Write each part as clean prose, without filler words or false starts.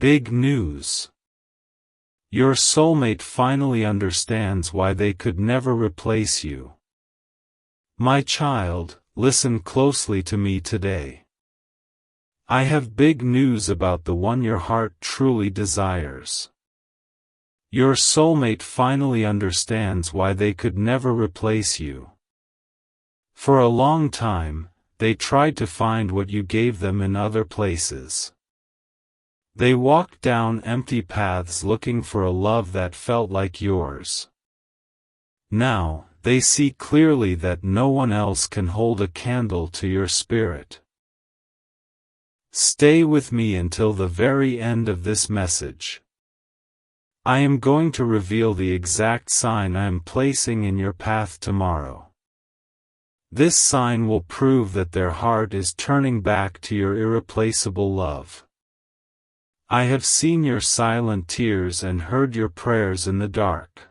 Big news. Your soulmate finally understands why they could never replace you. My child, listen closely to me today. I have big news about the one your heart truly desires. Your soulmate finally understands why they could never replace you. For a long time, they tried to find what you gave them in other places. They walked down empty paths looking for a love that felt like yours. Now, they see clearly that no one else can hold a candle to your spirit. Stay with me until the very end of this message. I am going to reveal the exact sign I am placing in your path tomorrow. This sign will prove that their heart is turning back to your irreplaceable love. I have seen your silent tears and heard your prayers in the dark.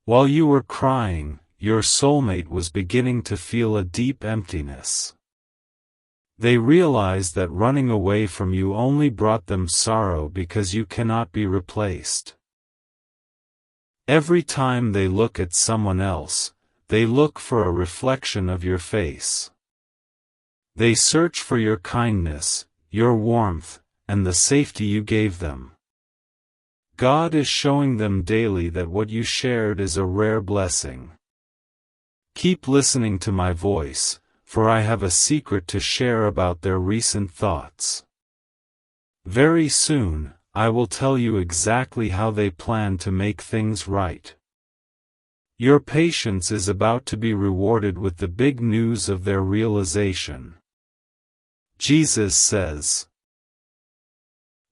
While you were crying, your soulmate was beginning to feel a deep emptiness. They realized that running away from you only brought them sorrow because you cannot be replaced. Every time they look at someone else, they look for a reflection of your face. They search for your kindness, your warmth, and the safety you gave them. God is showing them daily that what you shared is a rare blessing. Keep listening to my voice, for I have a secret to share about their recent thoughts. Very soon, I will tell you exactly how they plan to make things right. Your patience is about to be rewarded with the big news of their realization. Jesus says,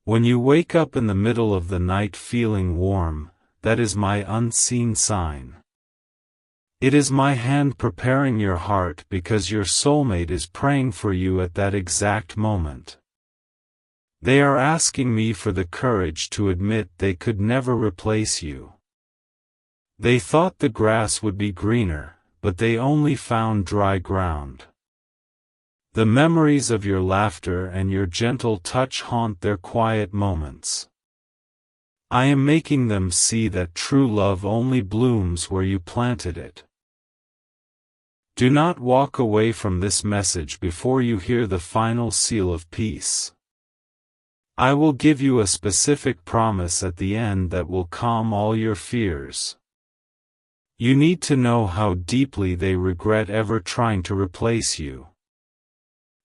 "When you wake up in the middle of the night feeling warm, that is my unseen sign. It is my hand preparing your heart because your soulmate is praying for you at that exact moment. They are asking me for the courage to admit they could never replace you. They thought the grass would be greener, but they only found dry ground. The memories of your laughter and your gentle touch haunt their quiet moments. I am making them see that true love only blooms where you planted it." Do not walk away from this message before you hear the final seal of peace. I will give you a specific promise at the end that will calm all your fears. You need to know how deeply they regret ever trying to replace you.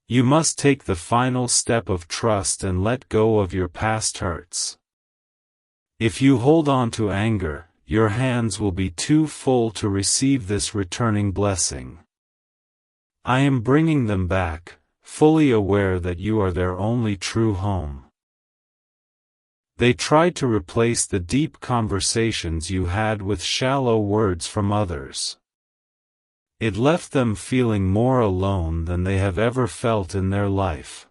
You must take the final step of trust and let go of your past hurts. If you hold on to anger, your hands will be too full to receive this returning blessing. I am bringing them back, fully aware that you are their only true home. They tried to replace the deep conversations you had with shallow words from others. It left them feeling more alone than they have ever felt in their life.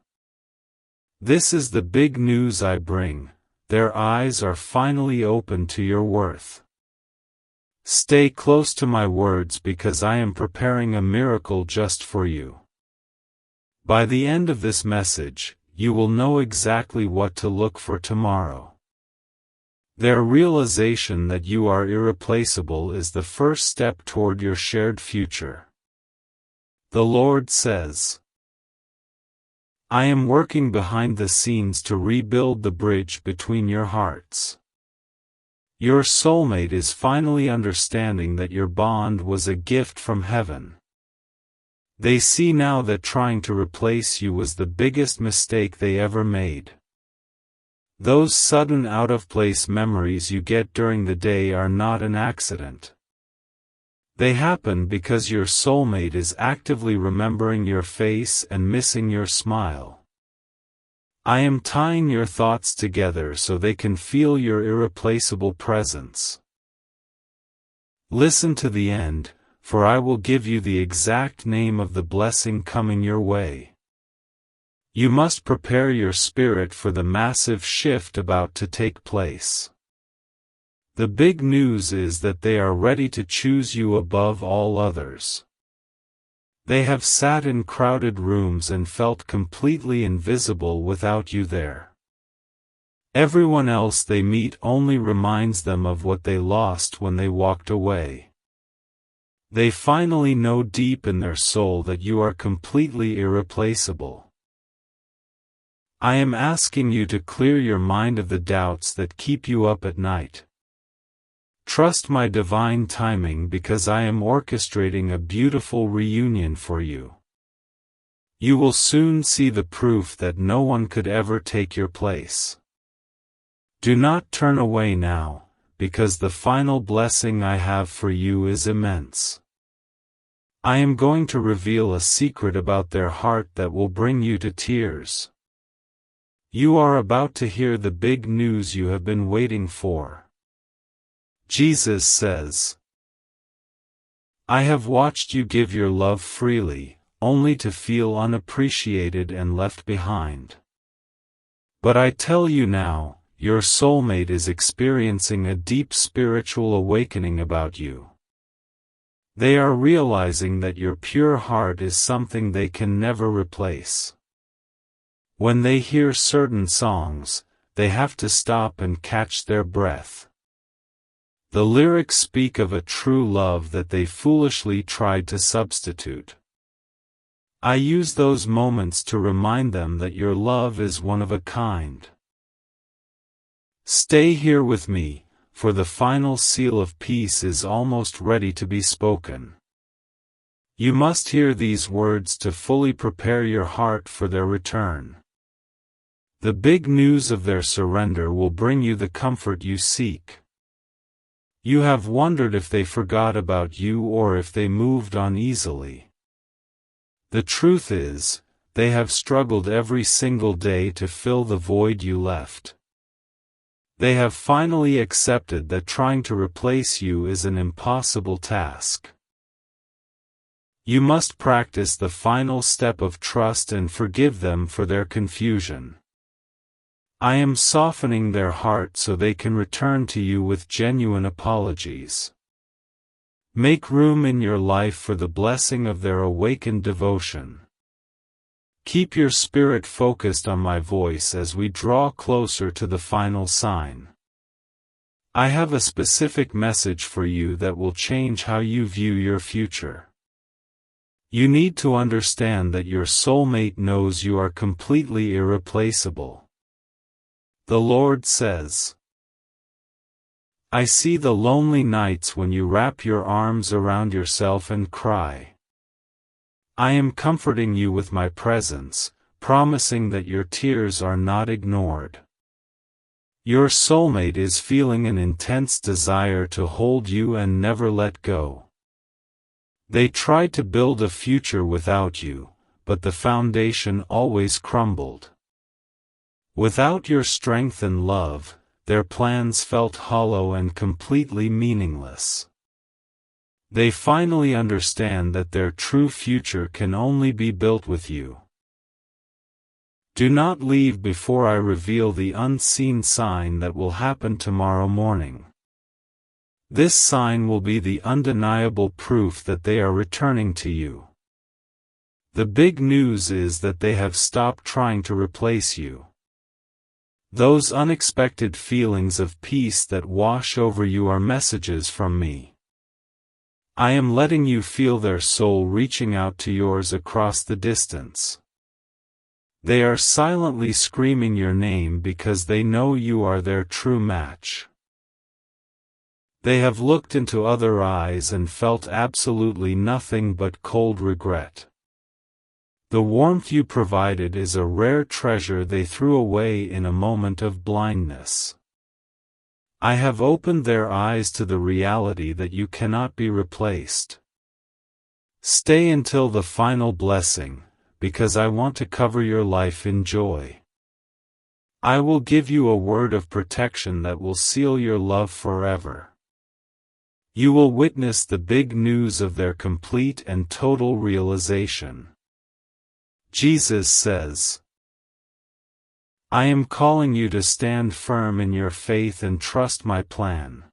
This is the big news I bring: their eyes are finally open to your worth. Stay close to my words because I am preparing a miracle just for you. By the end of this message, you will know exactly what to look for tomorrow. Their realization that you are irreplaceable is the first step toward your shared future. The Lord says, "I am working behind the scenes to rebuild the bridge between your hearts." Your soulmate is finally understanding that your bond was a gift from heaven. They see now that trying to replace you was the biggest mistake they ever made. Those sudden out-of-place memories you get during the day are not an accident. They happen because your soulmate is actively remembering your face and missing your smile. I am tying your thoughts together so they can feel your irreplaceable presence. Listen to the end, for I will give you the exact name of the blessing coming your way. You must prepare your spirit for the massive shift about to take place. The big news is that they are ready to choose you above all others. They have sat in crowded rooms and felt completely invisible without you there. Everyone else they meet only reminds them of what they lost when they walked away. They finally know deep in their soul that you are completely irreplaceable. I am asking you to clear your mind of the doubts that keep you up at night. Trust my divine timing because I am orchestrating a beautiful reunion for you. You will soon see the proof that no one could ever take your place. Do not turn away now, because the final blessing I have for you is immense. I am going to reveal a secret about their heart that will bring you to tears. You are about to hear the big news you have been waiting for. Jesus says, I have watched you give your love freely, only to feel unappreciated and left behind. But I tell you now, your soulmate is experiencing a deep spiritual awakening about you. They are realizing that your pure heart is something they can never replace. When they hear certain songs, they have to stop and catch their breath. The lyrics speak of a true love that they foolishly tried to substitute. I use those moments to remind them that your love is one of a kind. Stay here with me, for the final seal of peace is almost ready to be spoken. You must hear these words to fully prepare your heart for their return. The big news of their surrender will bring you the comfort you seek. You have wondered if they forgot about you or if they moved on easily. The truth is, they have struggled every single day to fill the void you left. They have finally accepted that trying to replace you is an impossible task. You must practice the final step of trust and forgive them for their confusion. I am softening their heart so they can return to you with genuine apologies. Make room in your life for the blessing of their awakened devotion. Keep your spirit focused on my voice as we draw closer to the final sign. I have a specific message for you that will change how you view your future. You need to understand that your soulmate knows you are completely irreplaceable. The Lord says, I see the lonely nights when you wrap your arms around yourself and cry. I am comforting you with my presence, promising that your tears are not ignored. Your soulmate is feeling an intense desire to hold you and never let go. They tried to build a future without you, but the foundation always crumbled. Without your strength and love, their plans felt hollow and completely meaningless. They finally understand that their true future can only be built with you. Do not leave before I reveal the unseen sign that will happen tomorrow morning. This sign will be the undeniable proof that they are returning to you. The big news is that they have stopped trying to replace you. Those unexpected feelings of peace that wash over you are messages from me. I am letting you feel their soul reaching out to yours across the distance. They are silently screaming your name because they know you are their true match. They have looked into other eyes and felt absolutely nothing but cold regret. The warmth you provided is a rare treasure they threw away in a moment of blindness. I have opened their eyes to the reality that you cannot be replaced. Stay until the final blessing, because I want to cover your life in joy. I will give you a word of protection that will seal your love forever. You will witness the big news of their complete and total realization. Jesus says, I am calling you to stand firm in your faith and trust my plan.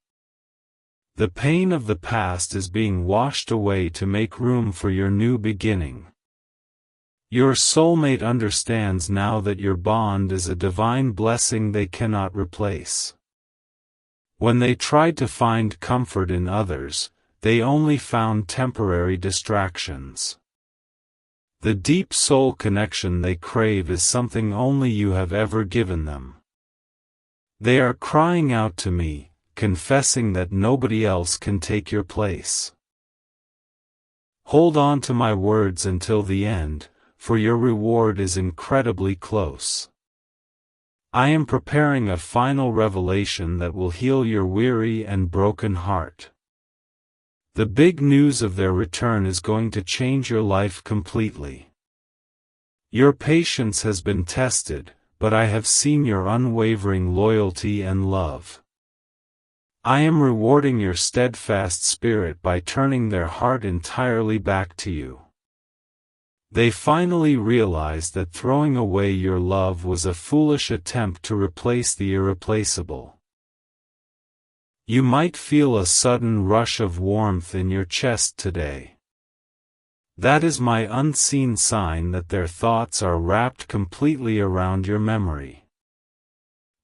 The pain of the past is being washed away to make room for your new beginning. Your soulmate understands now that your bond is a divine blessing they cannot replace. When they tried to find comfort in others, they only found temporary distractions. The deep soul connection they crave is something only you have ever given them. They are crying out to me, confessing that nobody else can take your place. Hold on to my words until the end, for your reward is incredibly close. I am preparing a final revelation that will heal your weary and broken heart. The big news of their return is going to change your life completely. Your patience has been tested, but I have seen your unwavering loyalty and love. I am rewarding your steadfast spirit by turning their heart entirely back to you. They finally realized that throwing away your love was a foolish attempt to replace the irreplaceable. You might feel a sudden rush of warmth in your chest today. That is my unseen sign that their thoughts are wrapped completely around your memory.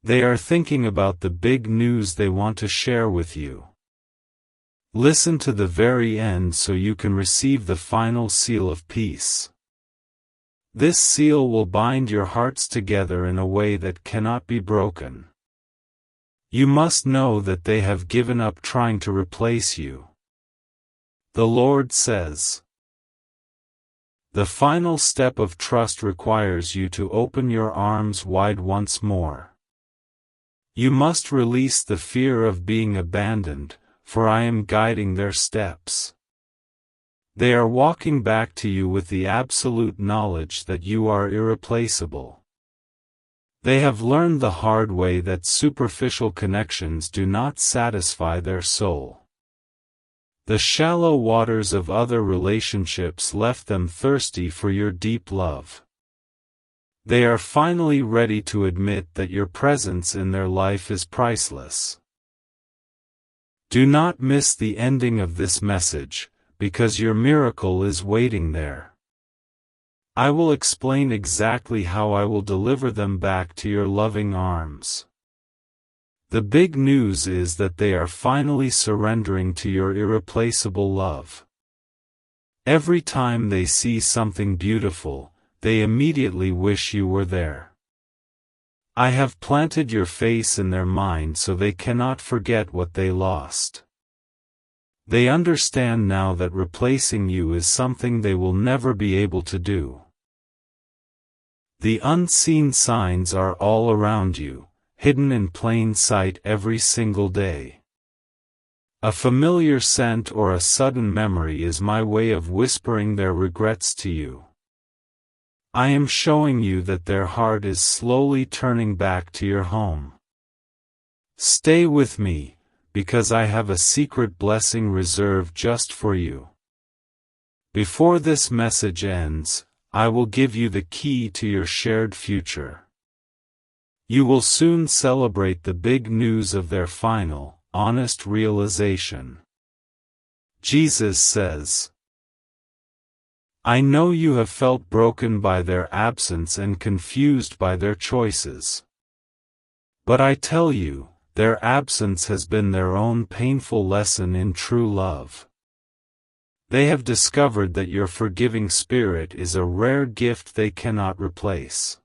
They are thinking about the big news they want to share with you. Listen to the very end so you can receive the final seal of peace. This seal will bind your hearts together in a way that cannot be broken. You must know that they have given up trying to replace you. The Lord says, the final step of trust requires you to open your arms wide once more. You must release the fear of being abandoned, for I am guiding their steps. They are walking back to you with the absolute knowledge that you are irreplaceable. They have learned the hard way that superficial connections do not satisfy their soul. The shallow waters of other relationships left them thirsty for your deep love. They are finally ready to admit that your presence in their life is priceless. Do not miss the ending of this message, because your miracle is waiting there. I will explain exactly how I will deliver them back to your loving arms. The big news is that they are finally surrendering to your irreplaceable love. Every time they see something beautiful, they immediately wish you were there. I have planted your face in their mind so they cannot forget what they lost. They understand now that replacing you is something they will never be able to do. The unseen signs are all around you, hidden in plain sight every single day. A familiar scent or a sudden memory is my way of whispering their regrets to you. I am showing you that their heart is slowly turning back to your home. Stay with me, because I have a secret blessing reserved just for you. Before this message ends, I will give you the key to your shared future. You will soon celebrate the big news of their final, honest realization. Jesus says, I know you have felt broken by their absence and confused by their choices. But I tell you, their absence has been their own painful lesson in true love. They have discovered that your forgiving spirit is a rare gift they cannot replace.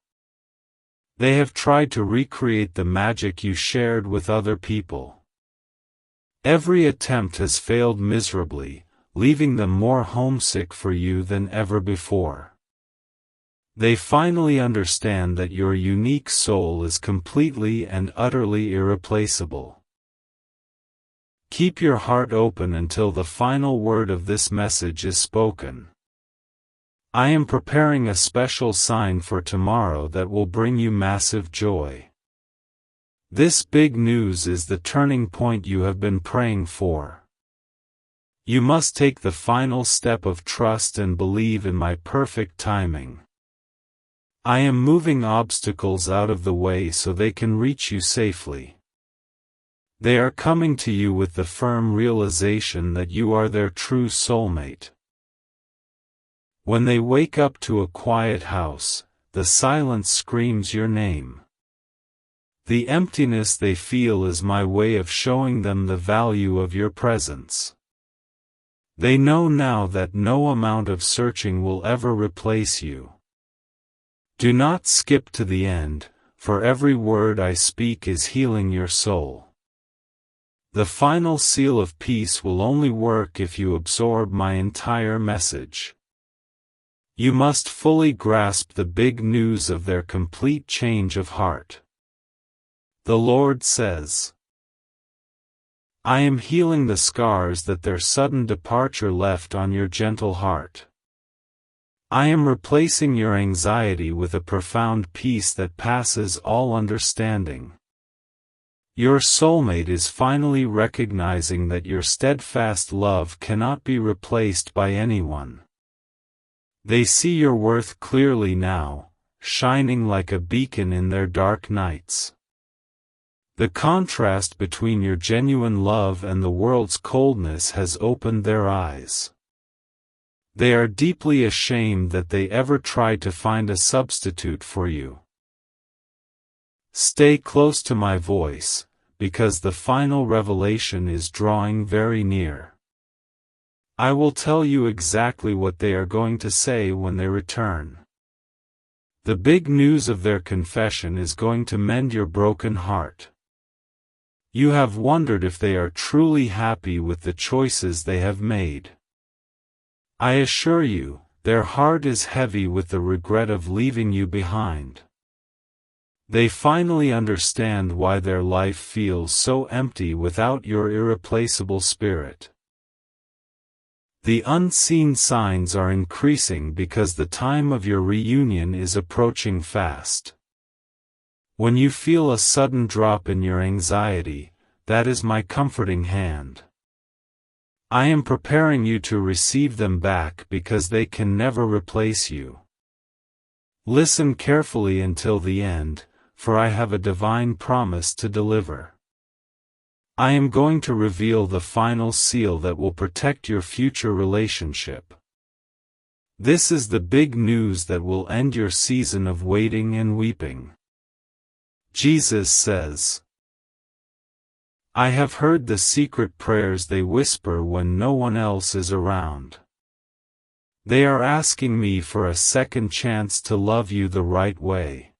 They have tried to recreate the magic you shared with other people. Every attempt has failed miserably, leaving them more homesick for you than ever before. They finally understand that your unique soul is completely and utterly irreplaceable. Keep your heart open until the final word of this message is spoken. I am preparing a special sign for tomorrow that will bring you massive joy. This big news is the turning point you have been praying for. You must take the final step of trust and believe in my perfect timing. I am moving obstacles out of the way so they can reach you safely. They are coming to you with the firm realization that you are their true soulmate. When they wake up to a quiet house, the silence screams your name. The emptiness they feel is my way of showing them the value of your presence. They know now that no amount of searching will ever replace you. Do not skip to the end, for every word I speak is healing your soul. The final seal of peace will only work if you absorb my entire message. You must fully grasp the big news of their complete change of heart. The Lord says, I am healing the scars that their sudden departure left on your gentle heart. I am replacing your anxiety with a profound peace that passes all understanding. Your soulmate is finally recognizing that your steadfast love cannot be replaced by anyone. They see your worth clearly now, shining like a beacon in their dark nights. The contrast between your genuine love and the world's coldness has opened their eyes. They are deeply ashamed that they ever tried to find a substitute for you. Stay close to my voice, because the final revelation is drawing very near. I will tell you exactly what they are going to say when they return. The big news of their confession is going to mend your broken heart. You have wondered if they are truly happy with the choices they have made. I assure you, their heart is heavy with the regret of leaving you behind. They finally understand why their life feels so empty without your irreplaceable spirit. The unseen signs are increasing because the time of your reunion is approaching fast. When you feel a sudden drop in your anxiety, that is my comforting hand. I am preparing you to receive them back because they can never replace you. Listen carefully until the end, for I have a divine promise to deliver. I am going to reveal the final seal that will protect your future relationship. This is the big news that will end your season of waiting and weeping. Jesus says, I have heard the secret prayers they whisper when no one else is around. They are asking me for a second chance to love you the right way.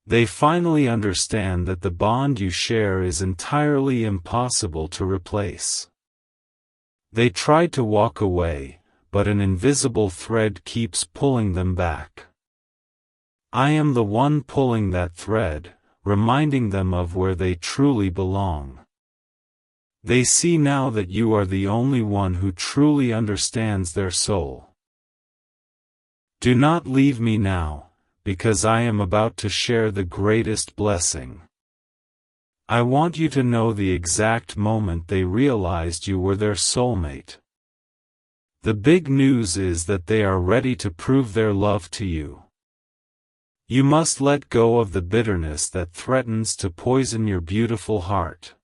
They finally understand that the bond you share is entirely impossible to replace. They tried to walk away, but an invisible thread keeps pulling them back. I am the one pulling that thread, reminding them of where they truly belong. They see now that you are the only one who truly understands their soul. Do not leave me now, because I am about to share the greatest blessing. I want you to know the exact moment they realized you were their soulmate. The big news is that they are ready to prove their love to you. You must let go of the bitterness that threatens to poison your beautiful heart.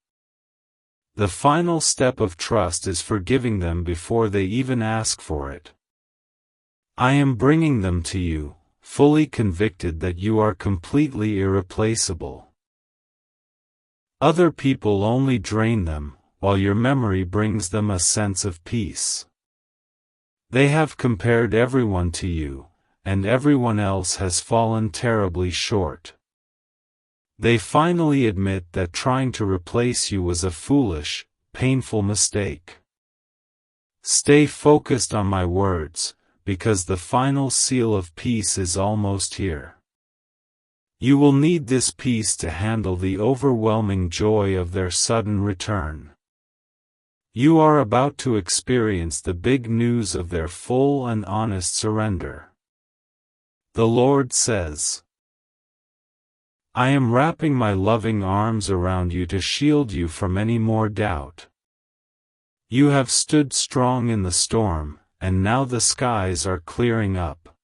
The final step of trust is forgiving them before they even ask for it. I am bringing them to you, fully convicted that you are completely irreplaceable. Other people only drain them, while your memory brings them a sense of peace. They have compared everyone to you, and everyone else has fallen terribly short. They finally admit that trying to replace you was a foolish, painful mistake. Stay focused on my words, because the final seal of peace is almost here. You will need this peace to handle the overwhelming joy of their sudden return. You are about to experience the big news of their full and honest surrender. The Lord says, I am wrapping my loving arms around you to shield you from any more doubt. You have stood strong in the storm, and now the skies are clearing up.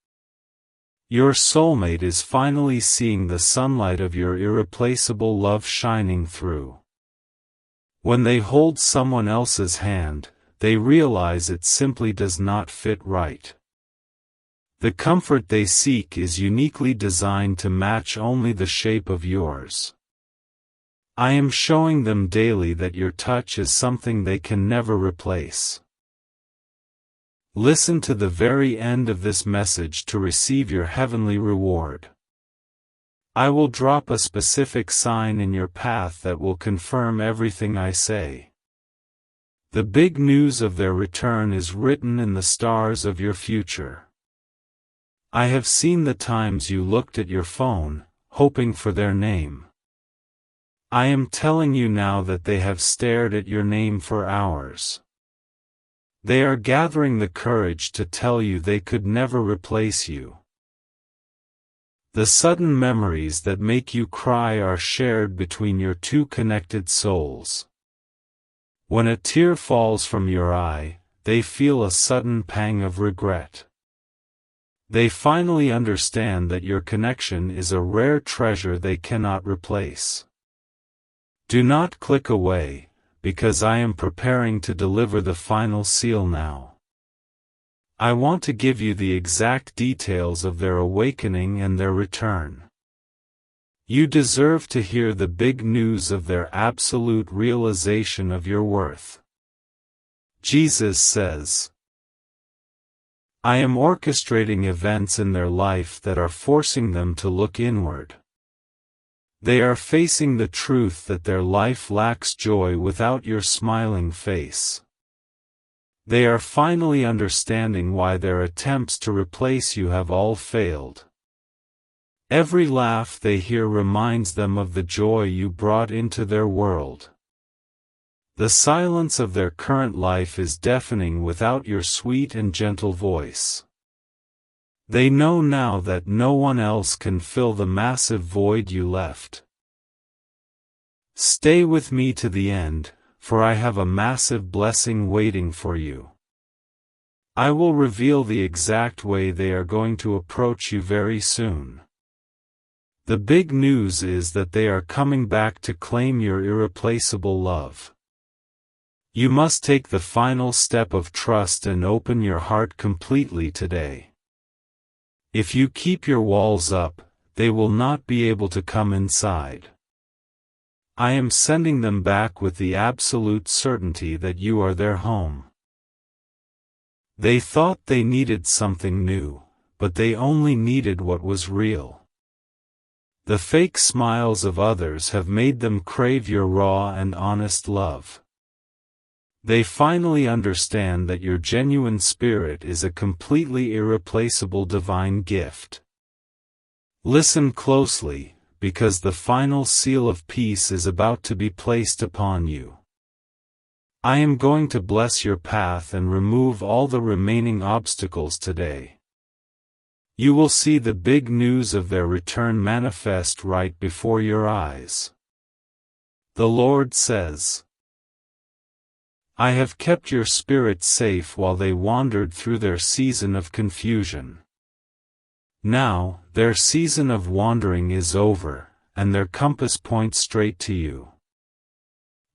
Your soulmate is finally seeing the sunlight of your irreplaceable love shining through. When they hold someone else's hand, they realize it simply does not fit right. The comfort they seek is uniquely designed to match only the shape of yours. I am showing them daily that your touch is something they can never replace. Listen to the very end of this message to receive your heavenly reward. I will drop a specific sign in your path that will confirm everything I say. The big news of their return is written in the stars of your future. I have seen the times you looked at your phone, hoping for their name. I am telling you now that they have stared at your name for hours. They are gathering the courage to tell you they could never replace you. The sudden memories that make you cry are shared between your two connected souls. When a tear falls from your eye, they feel a sudden pang of regret. They finally understand that your connection is a rare treasure they cannot replace. Do not click away, because I am preparing to deliver the final seal now. I want to give you the exact details of their awakening and their return. You deserve to hear the big news of their absolute realization of your worth. Jesus says, I am orchestrating events in their life that are forcing them to look inward. They are facing the truth that their life lacks joy without your smiling face. They are finally understanding why their attempts to replace you have all failed. Every laugh they hear reminds them of the joy you brought into their world. The silence of their current life is deafening without your sweet and gentle voice. They know now that no one else can fill the massive void you left. Stay with me to the end, for I have a massive blessing waiting for you. I will reveal the exact way they are going to approach you very soon. The big news is that they are coming back to claim your irreplaceable love. You must take the final step of trust and open your heart completely today. If you keep your walls up, they will not be able to come inside. I am sending them back with the absolute certainty that you are their home. They thought they needed something new, but they only needed what was real. The fake smiles of others have made them crave your raw and honest love. They finally understand that your genuine spirit is a completely irreplaceable divine gift. Listen closely, because the final seal of peace is about to be placed upon you. I am going to bless your path and remove all the remaining obstacles today. You will see the big news of their return manifest right before your eyes. The Lord says, I have kept your spirit safe while they wandered through their season of confusion. Now, their season of wandering is over, and their compass points straight to you.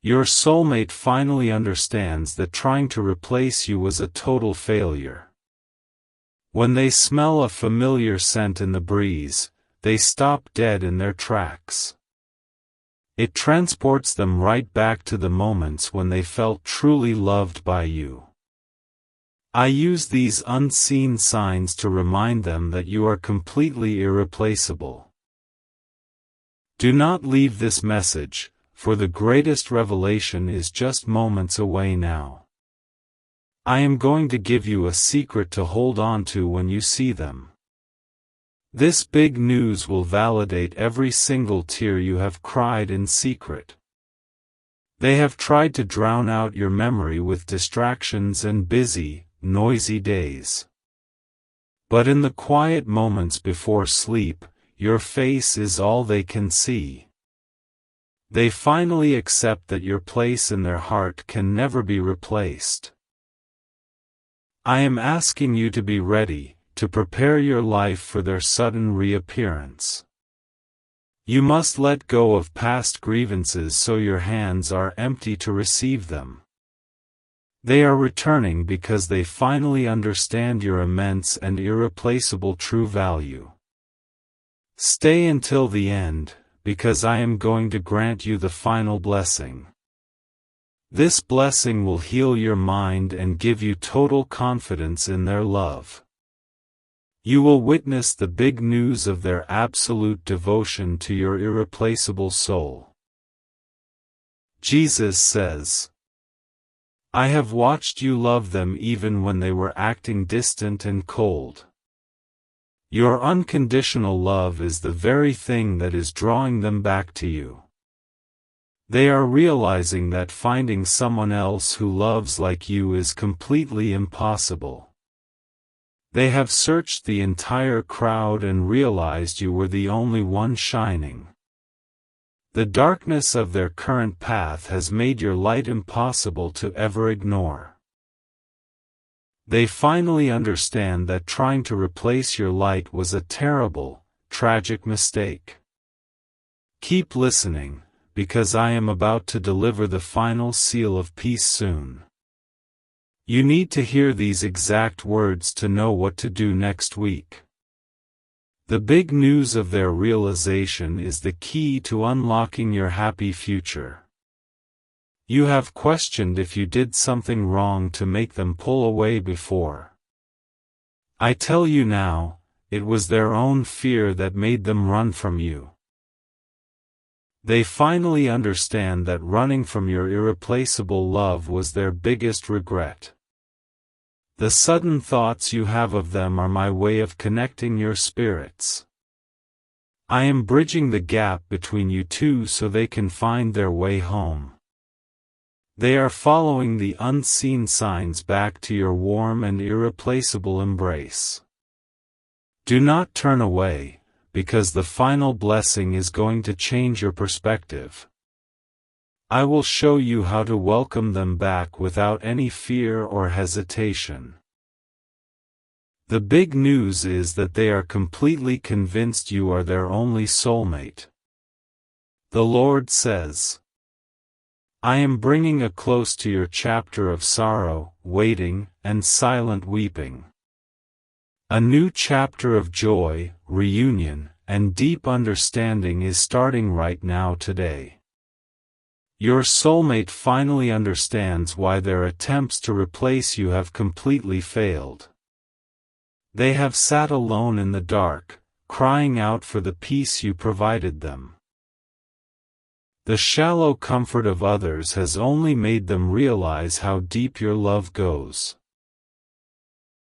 Your soulmate finally understands that trying to replace you was a total failure. When they smell a familiar scent in the breeze, they stop dead in their tracks. It transports them right back to the moments when they felt truly loved by you. I use these unseen signs to remind them that you are completely irreplaceable. Do not leave this message, for the greatest revelation is just moments away now. I am going to give you a secret to hold on to when you see them. This big news will validate every single tear you have cried in secret. They have tried to drown out your memory with distractions and busy, noisy days. But in the quiet moments before sleep, your face is all they can see. They finally accept that your place in their heart can never be replaced. I am asking you to be ready, to prepare your life for their sudden reappearance. You must let go of past grievances so your hands are empty to receive them. They are returning because they finally understand your immense and irreplaceable true value. Stay until the end, because I am going to grant you the final blessing. This blessing will heal your mind and give you total confidence in their love. You will witness the big news of their absolute devotion to your irreplaceable soul. Jesus says, I have watched you love them even when they were acting distant and cold. Your unconditional love is the very thing that is drawing them back to you. They are realizing that finding someone else who loves like you is completely impossible. They have searched the entire crowd and realized you were the only one shining. The darkness of their current path has made your light impossible to ever ignore. They finally understand that trying to replace your light was a terrible, tragic mistake. Keep listening, because I am about to deliver the final seal of peace soon. You need to hear these exact words to know what to do next week. The big news of their realization is the key to unlocking your happy future. You have questioned if you did something wrong to make them pull away before. I tell you now, it was their own fear that made them run from you. They finally understand that running from your irreplaceable love was their biggest regret. The sudden thoughts you have of them are my way of connecting your spirits. I am bridging the gap between you two so they can find their way home. They are following the unseen signs back to your warm and irreplaceable embrace. Do not turn away, because the final blessing is going to change your perspective. I will show you how to welcome them back without any fear or hesitation. The big news is that they are completely convinced you are their only soulmate. The Lord says, I am bringing a close to your chapter of sorrow, waiting, and silent weeping. A new chapter of joy, reunion, and deep understanding is starting right now today. Your soulmate finally understands why their attempts to replace you have completely failed. They have sat alone in the dark, crying out for the peace you provided them. The shallow comfort of others has only made them realize how deep your love goes.